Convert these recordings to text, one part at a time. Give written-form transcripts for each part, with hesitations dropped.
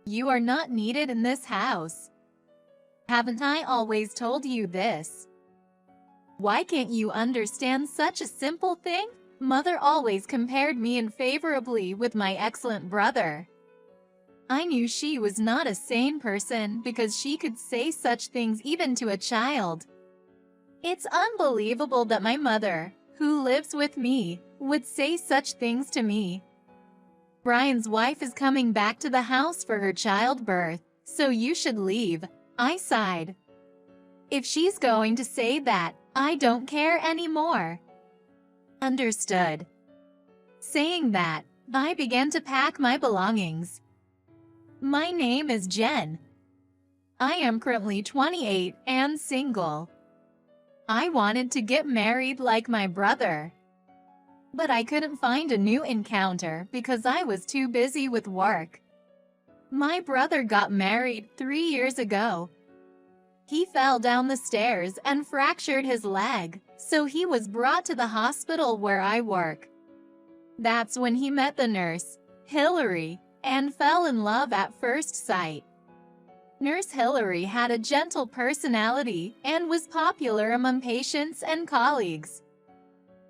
You are not needed in this house. Haven't I always told you this? Why can't you understand such a simple thing? Mother always compared me unfavorably with my excellent brother. I knew she was not a sane person because she could say such things even to a child. It's unbelievable that my mother, who lives with me, would say such things to me. Brian's wife is coming back to the house for her childbirth, so you should leave, I sighed. If she's going to say that, I don't care anymore. Understood. Saying that, I began to pack my belongings. My name is Jen. I am currently 28 and single. I wanted to get married like my brother. But I couldn't find a new encounter because I was too busy with work. My brother got married 3 years ago. He fell down the stairs and fractured his leg, so he was brought to the hospital where I work. That's when he met the nurse, Hillary, and fell in love at first sight. Nurse Hillary had a gentle personality and was popular among patients and colleagues.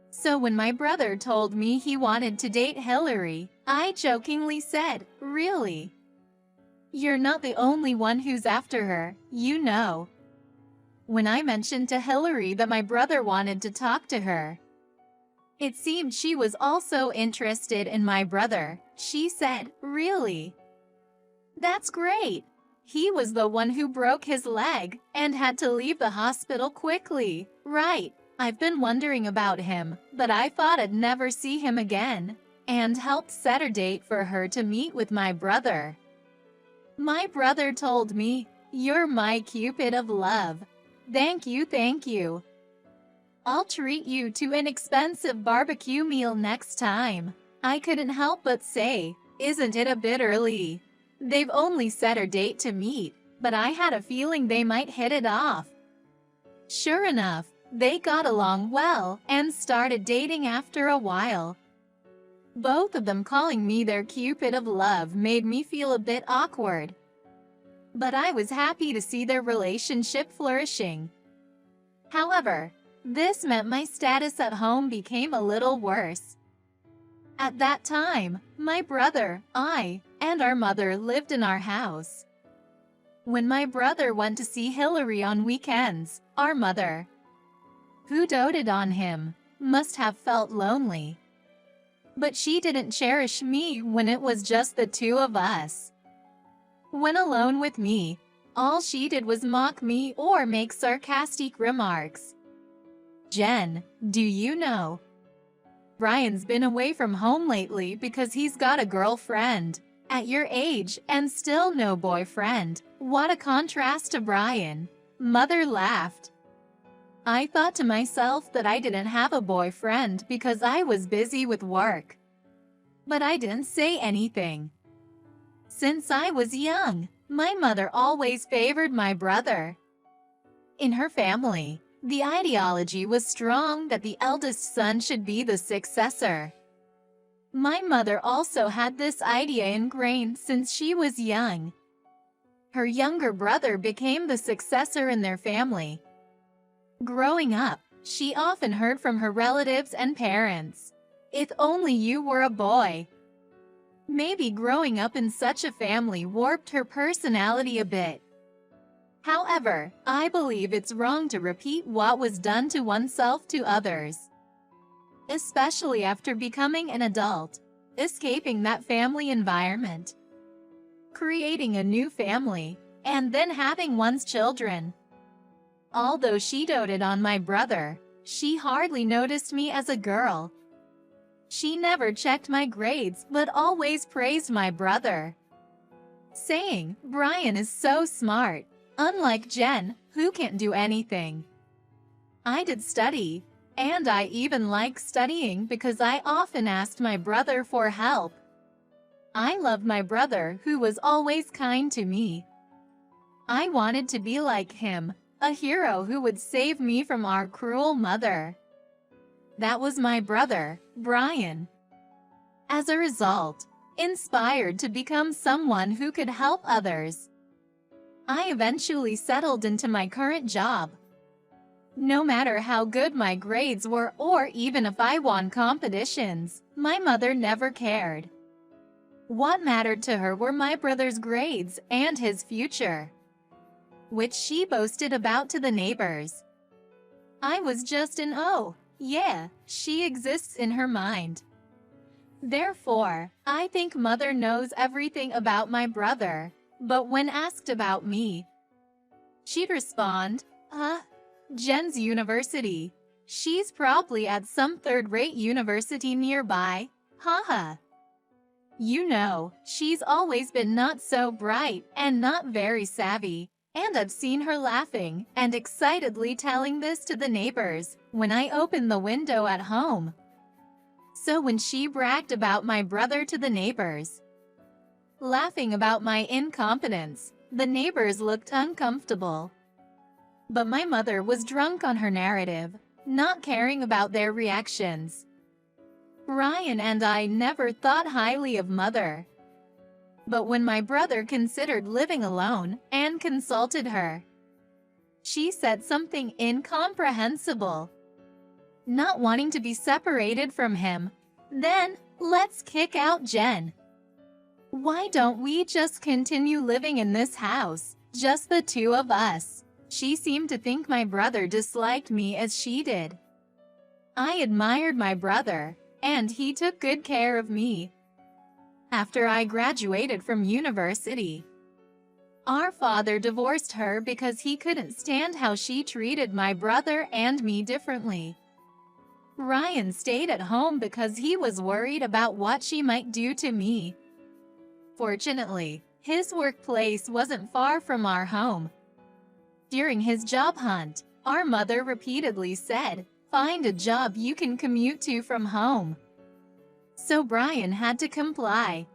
So when my brother told me he wanted to date Hillary, I jokingly said, "Really? You're not the only one who's after her, you know." When I mentioned to Hillary that my brother wanted to talk to her, it seemed she was also interested in my brother. She said, "Really? That's great. He was the one who broke his leg and had to leave the hospital quickly, right? I've been wondering about him, but I thought I'd never see him again," and helped set a date for her to meet with my brother. My brother told me, "You're my Cupid of love. Thank you, thank you. I'll treat you to an expensive barbecue meal next time." I couldn't help but say, "Isn't it a bit early? They've only set a date to meet," but I had a feeling they might hit it off. Sure enough, they got along well and started dating after a while. Both of them calling me their Cupid of love made me feel a bit awkward. But I was happy to see their relationship flourishing. However, this meant my status at home became a little worse. At that time, my brother, I, and our mother lived in our house. When my brother went to see Hillary on weekends, our mother, who doted on him, must have felt lonely. But she didn't cherish me when it was just the two of us. When alone with me, all she did was mock me or make sarcastic remarks. "Jen, do you know? Brian's been away from home lately because he's got a girlfriend. At your age and still no boyfriend. What a contrast to Brian." Mother laughed. I thought to myself that I didn't have a boyfriend because I was busy with work. But I didn't say anything. Since I was young, my mother always favored my brother. In her family, the ideology was strong that the eldest son should be the successor. My mother also had this idea ingrained since she was young. Her younger brother became the successor in their family. Growing up, she often heard from her relatives and parents, "If only you were a boy." Maybe growing up in such a family warped her personality a bit. However, I believe it's wrong to repeat what was done to oneself to others. Especially after becoming an adult, escaping that family environment, creating a new family, and then having one's children. Although she doted on my brother, she hardly noticed me as a girl. She never checked my grades but always praised my brother, saying, "Brian is so smart, unlike Jen, who can't do anything." I did study, and I even like studying because I often asked my brother for help. I loved my brother who was always kind to me. I wanted to be like him, a hero who would save me from our cruel mother. That was my brother, Brian. As a result, inspired to become someone who could help others. I eventually settled into my current job. No matter how good my grades were or even if I won competitions, my mother never cared. What mattered to her were my brother's grades and his future, which she boasted about to the neighbors. I was just an "oh, yeah, she exists" in her mind. Therefore, I think mother knows everything about my brother, but when asked about me, she'd respond, Jen's university. She's probably at some third-rate university nearby. Haha. You know, she's always been not so bright and not very savvy, and I've seen her laughing and excitedly telling this to the neighbors when I open the window at home. So when she bragged about my brother to the neighbors, laughing about my incompetence, the neighbors looked uncomfortable. But my mother was drunk on her narrative, not caring about their reactions. Ryan and I never thought highly of mother. But when my brother considered living alone and consulted her, she said something incomprehensible. Not wanting to be separated from him, then let's kick out Jen. Why don't we just continue living in this house, just the two of us? She seemed to think my brother disliked me as she did. I admired my brother, and he took good care of me. After I graduated from university, our father divorced her because he couldn't stand how she treated my brother and me differently. Ryan stayed at home because he was worried about what she might do to me. Fortunately, his workplace wasn't far from our home. During his job hunt, our mother repeatedly said, "Find a job you can commute to from home." So Brian had to comply.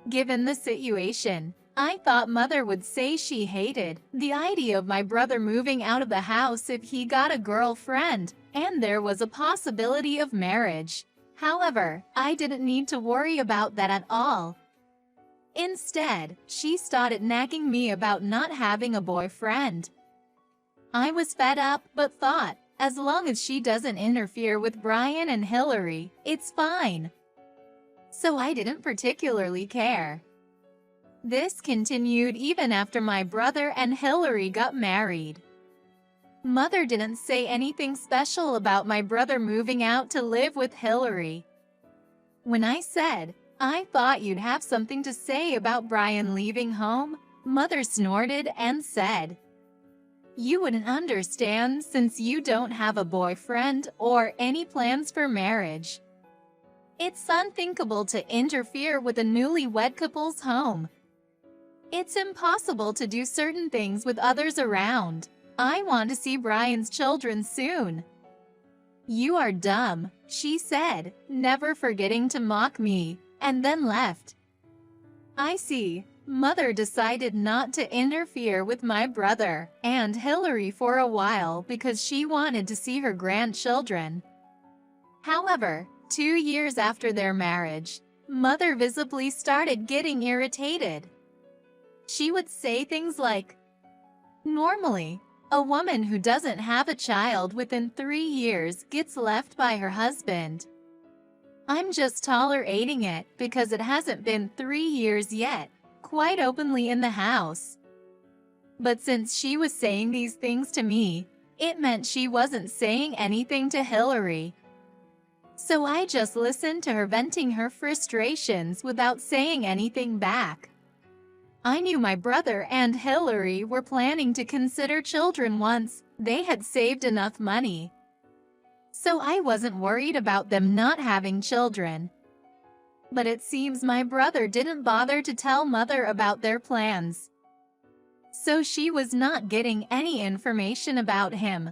Given the situation, I thought mother would say she hated the idea of my brother moving out of the house if he got a girlfriend, and there was a possibility of marriage. However, I didn't need to worry about that at all. Instead, she started nagging me about not having a boyfriend. I was fed up, but thought, as long as she doesn't interfere with Brian and Hillary, it's fine. So I didn't particularly care. This continued even after my brother and Hillary got married. Mother didn't say anything special about my brother moving out to live with Hillary. When I said, "I thought you'd have something to say about Brian leaving home," mother snorted and said, "You wouldn't understand since you don't have a boyfriend or any plans for marriage. It's unthinkable to interfere with a newlywed couple's home. It's impossible to do certain things with others around. I want to see Brian's children soon." "You are dumb," she said, never forgetting to mock me, and then left. I see. Mother decided not to interfere with my brother and Hillary for a while because she wanted to see her grandchildren. However, 2 years after their marriage, mother visibly started getting irritated. She would say things like, "Normally, a woman who doesn't have a child within 3 years gets left by her husband. I'm just tolerating it because it hasn't been 3 years yet," quite openly in the house. But since she was saying these things to me, it meant she wasn't saying anything to Hillary. So I just listened to her venting her frustrations without saying anything back. I knew my brother and Hillary were planning to consider children once they had saved enough money. So I wasn't worried about them not having children. But it seems my brother didn't bother to tell mother about their plans. So she was not getting any information about him.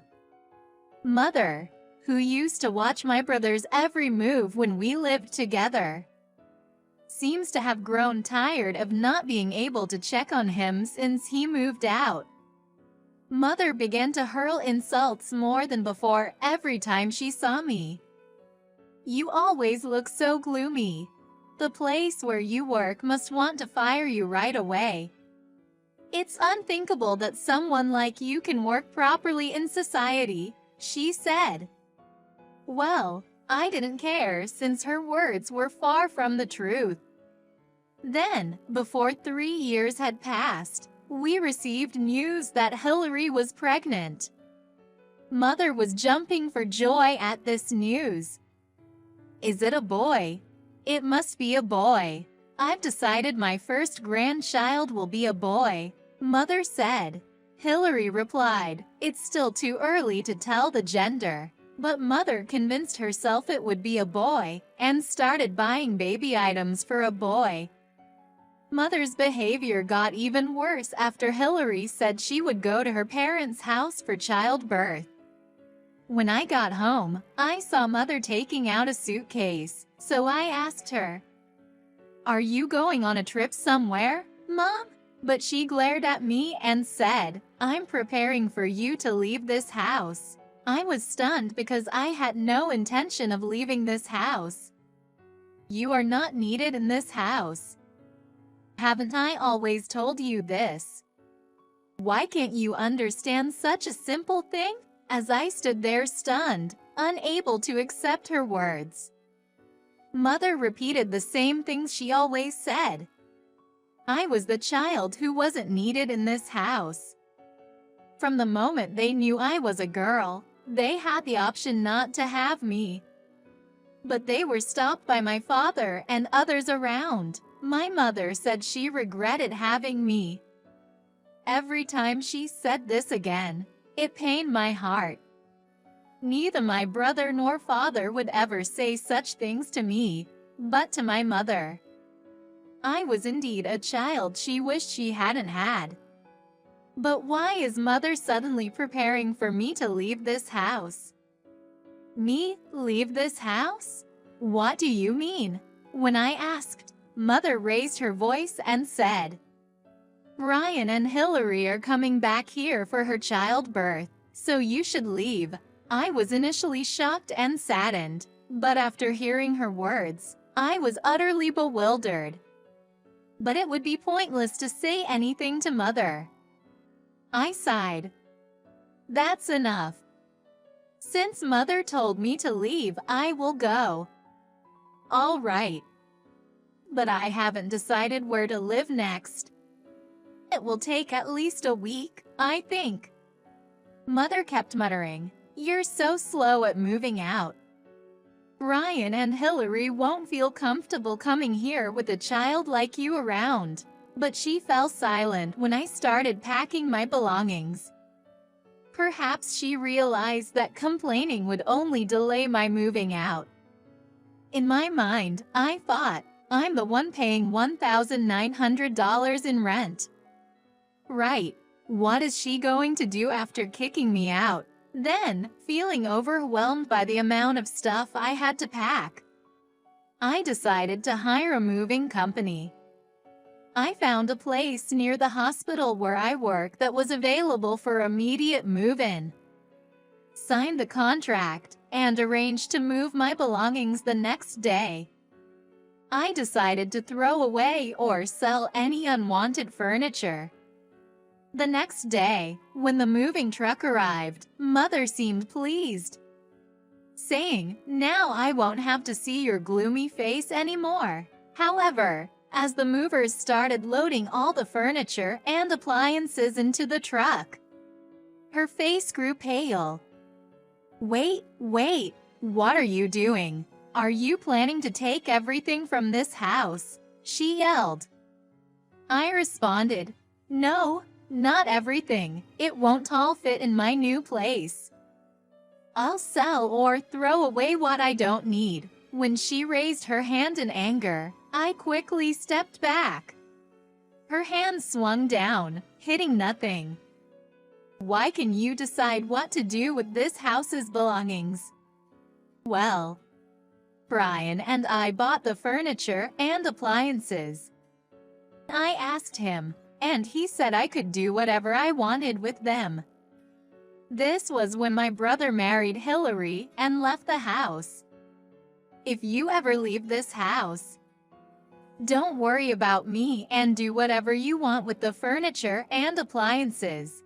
Mother, who used to watch my brother's every move when we lived together, seems to have grown tired of not being able to check on him since he moved out. Mother began to hurl insults more than before every time she saw me. "You always look so gloomy. The place where you work must want to fire you right away. It's unthinkable that someone like you can work properly in society, she said. Well, I didn't care since her words were far from the truth. Then, before 3 years had passed, we received news that Hillary was pregnant. Mother was jumping for joy at this news. Is it a boy? It must be a boy. I've decided my first grandchild will be a boy, Mother said. Hillary replied, it's still too early to tell the gender. But Mother convinced herself it would be a boy and started buying baby items for a boy. Mother's behavior got even worse after Hillary said she would go to her parents' house for childbirth. When I got home, I saw Mother taking out a suitcase, so I asked her, "Are you going on a trip somewhere, Mom?" But she glared at me and said, "I'm preparing for you to leave this house." I was stunned because I had no intention of leaving this house. You are not needed in this house. Haven't I always told you this? Why can't you understand such a simple thing? As I stood there stunned, unable to accept her words, Mother repeated the same things she always said. I was the child who wasn't needed in this house. From the moment they knew I was a girl, they had the option not to have me. But they were stopped by my father and others around. My mother said she regretted having me. Every time she said this again, it pained my heart. Neither my brother nor father would ever say such things to me, but to my mother. I was indeed a child she wished she hadn't had. But why is Mother suddenly preparing for me to leave this house? Me, leave this house? What do you mean? When I asked, Mother raised her voice and said, Brian and Hillary are coming back here for her childbirth, so you should leave. I was initially shocked and saddened, but after hearing her words, I was utterly bewildered. But it would be pointless to say anything to Mother. I sighed. That's enough. Since Mother told me to leave, I will go. All right. But I haven't decided where to live next. It will take at least a week, I think. Mother kept muttering, You're so slow at moving out. Brian and Hillary won't feel comfortable coming here with a child like you around. But she fell silent when I started packing my belongings. Perhaps she realized that complaining would only delay my moving out. In my mind, I thought, I'm the one paying $1,900 in rent. Right, what is she going to do after kicking me out? Then, feeling overwhelmed by the amount of stuff I had to pack, I decided to hire a moving company. I found a place near the hospital where I work that was available for immediate move-in. Signed the contract and arranged to move my belongings the next day. I decided to throw away or sell any unwanted furniture. The next day, when the moving truck arrived, Mother seemed pleased, saying, Now I won't have to see your gloomy face anymore. However, as the movers started loading all the furniture and appliances into the truck, her face grew pale. Wait, what are you doing? Are you planning to take everything from this house? She yelled. I responded, No, not everything. It won't all fit in my new place. I'll sell or throw away what I don't need. When she raised her hand in anger, I quickly stepped back. Her hand swung down, hitting nothing. Why can you decide what to do with this house's belongings? Well, Brian and I bought the furniture and appliances. I asked him, and he said I could do whatever I wanted with them. This was when my brother married Hillary and left the house. If you ever leave this house, Don't worry about me and do whatever you want with the furniture and appliances.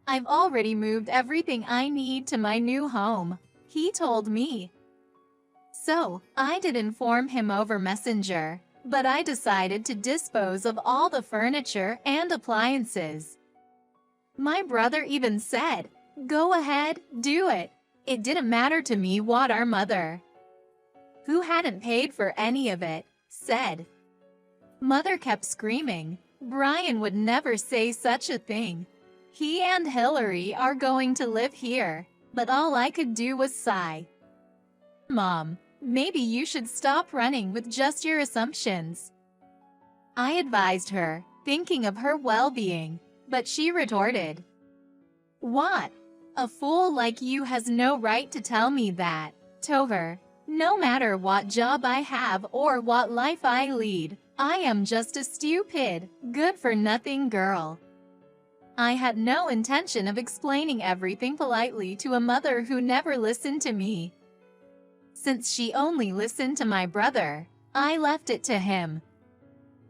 I've already moved everything I need to my new home, he told me. So, I did inform him over Messenger, but I decided to dispose of all the furniture and appliances. My brother even said, "Go ahead, do it." It didn't matter to me what our mother, who hadn't paid for any of it, said. Mother kept screaming, "Brian would never say such a thing. He and Hillary are going to live here," but all I could do was sigh. Mom, maybe you should stop running with just your assumptions, I advised her, thinking of her well-being, but she retorted, "What? A fool like you has no right to tell me that." To her, no matter what job I have or what life I lead, I am just a stupid, good-for-nothing girl. I had no intention of explaining everything politely to a mother who never listened to me. Since she only listened to my brother, I left it to him.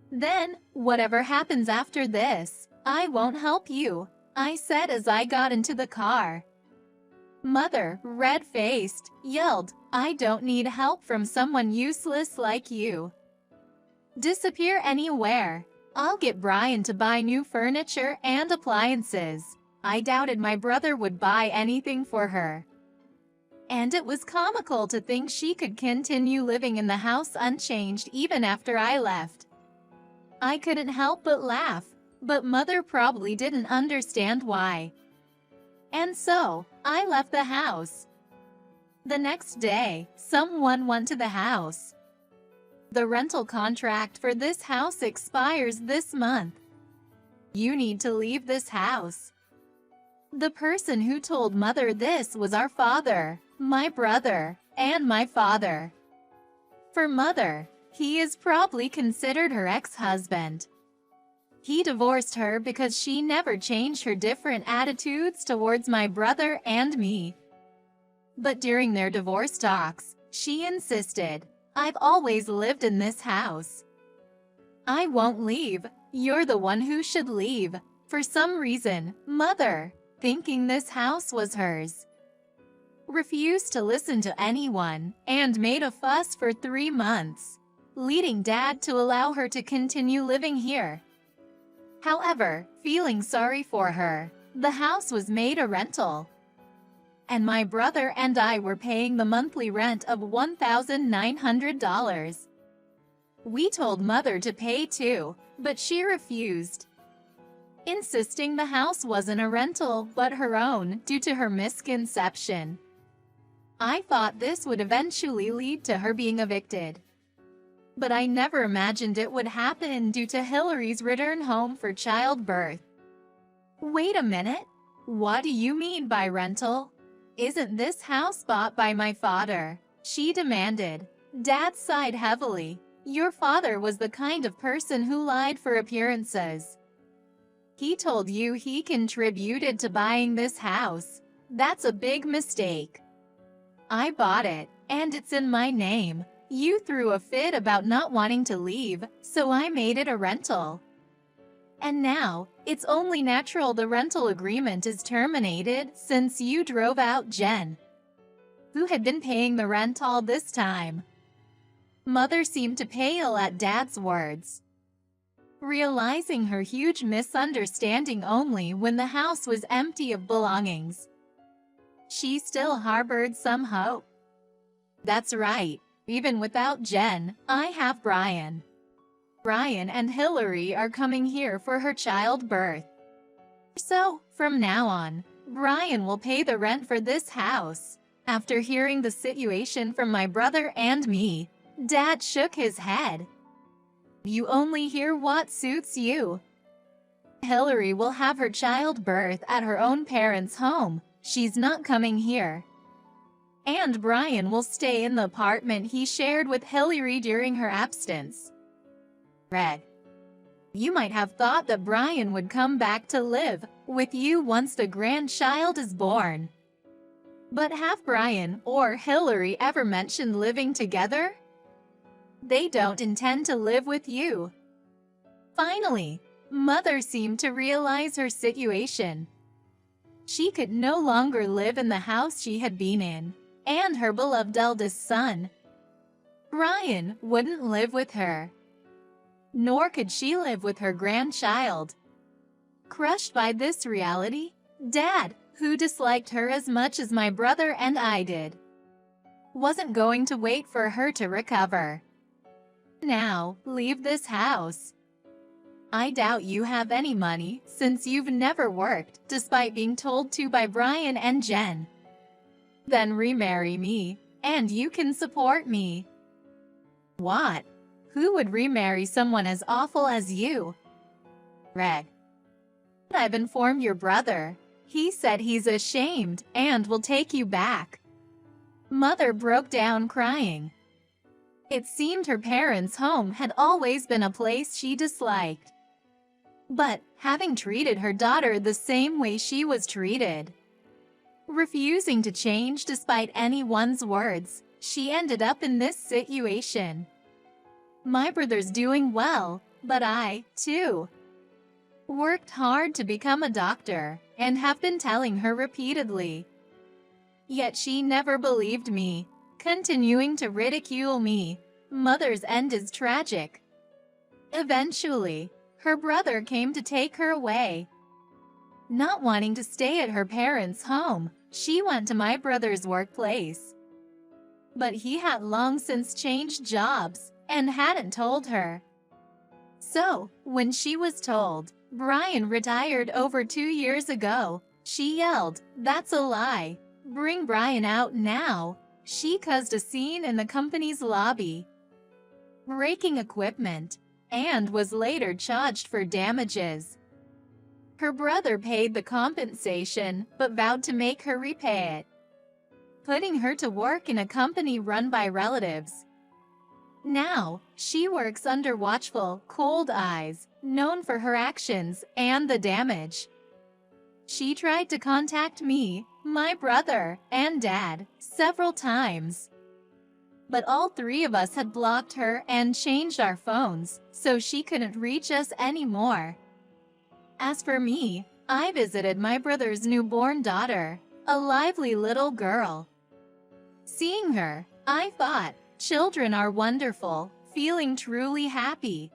Then, whatever happens after this, I won't help you, I said as I got into the car. Mother, red-faced, yelled, "I don't need help from someone useless like you. Disappear anywhere. I'll get Brian to buy new furniture and appliances." I doubted my brother would buy anything for her. And it was comical to think she could continue living in the house unchanged even after I left. I couldn't help but laugh, but Mother probably didn't understand why. And so, I left the house. The next day, someone went to the house. "The rental contract for this house expires this month. You need to leave this house." The person who told Mother this was our father, my brother, and my father. For Mother, he is probably considered her ex-husband. He divorced her because she never changed her different attitudes towards my brother and me. But during their divorce talks, she insisted, "I've always lived in this house. I won't leave. You're the one who should leave." For some reason, Mother, thinking this house was hers, refused to listen to anyone and made a fuss for 3 months, leading Dad to allow her to continue living here. However, feeling sorry for her, the house was made a rental. And my brother and I were paying the monthly rent of $1,900. We told Mother to pay too, but she refused, insisting the house wasn't a rental but her own due to her misconception. I thought this would eventually lead to her being evicted. But I never imagined it would happen due to Hillary's return home for childbirth. Wait a minute. What do you mean by rental? Isn't this house bought by my father? She demanded. Dad sighed heavily. Your father was the kind of person who lied for appearances. He told you he contributed to buying this house. That's a big mistake. I bought it, and it's in my name. You threw a fit about not wanting to leave, so I made it a rental. And now, it's only natural the rental agreement is terminated since you drove out Jen, who had been paying the rent all this time. Mother seemed to pale at Dad's words, realizing her huge misunderstanding only when the house was empty of belongings. She still harbored some hope. That's right. Even without Jen, I have Brian. Brian and Hillary are coming here for her childbirth. So, from now on, Brian will pay the rent for this house. After hearing the situation from my brother and me, Dad shook his head. You only hear what suits you. Hillary will have her childbirth at her own parents' home. She's not coming here. And Brian will stay in the apartment he shared with Hillary during her absence. Red. You might have thought that Brian would come back to live with you once the grandchild is born. But have Brian or Hillary ever mentioned living together? they don't intend to live with you. Finally, Mother seemed to realize her situation. She could no longer live in the house she had been in, and her beloved eldest son, Brian, wouldn't live with her. Nor could she live with her grandchild. Crushed by this reality, Dad, who disliked her as much as my brother and I did, wasn't going to wait for her to recover. Now, leave this house. I doubt you have any money since you've never worked, despite being told to by Brian and Jen. Then remarry me, and you can support me. What? Who would remarry someone as awful as you? Reg. I've informed your brother. He said he's ashamed and will take you back. Mother broke down crying. It seemed her parents' home had always been a place she disliked. But, having treated her daughter the same way she was treated, refusing to change despite anyone's words, she ended up in this situation. My brother's doing well, but I, too, worked hard to become a doctor and have been telling her repeatedly. Yet she never believed me, continuing to ridicule me. Mother's end is tragic. Eventually, her brother came to take her away. Not wanting to stay at her parents' home, she went to my brother's workplace. But he had long since changed jobs and hadn't told her. So, when she was told Brian retired over 2 years ago, she yelled, "That's a lie. Bring Brian out now." She caused a scene in the company's lobby, breaking equipment, and was later charged for damages. Her brother paid the compensation but vowed to make her repay it, putting her to work in a company run by relatives. Now, she works under watchful, cold eyes, known for her actions and the damage. She tried to contact me, my brother, and Dad several times. But all three of us had blocked her and changed our phones, so she couldn't reach us anymore. As for me, I visited my brother's newborn daughter, a lively little girl. Seeing her, I thought, children are wonderful, feeling truly happy.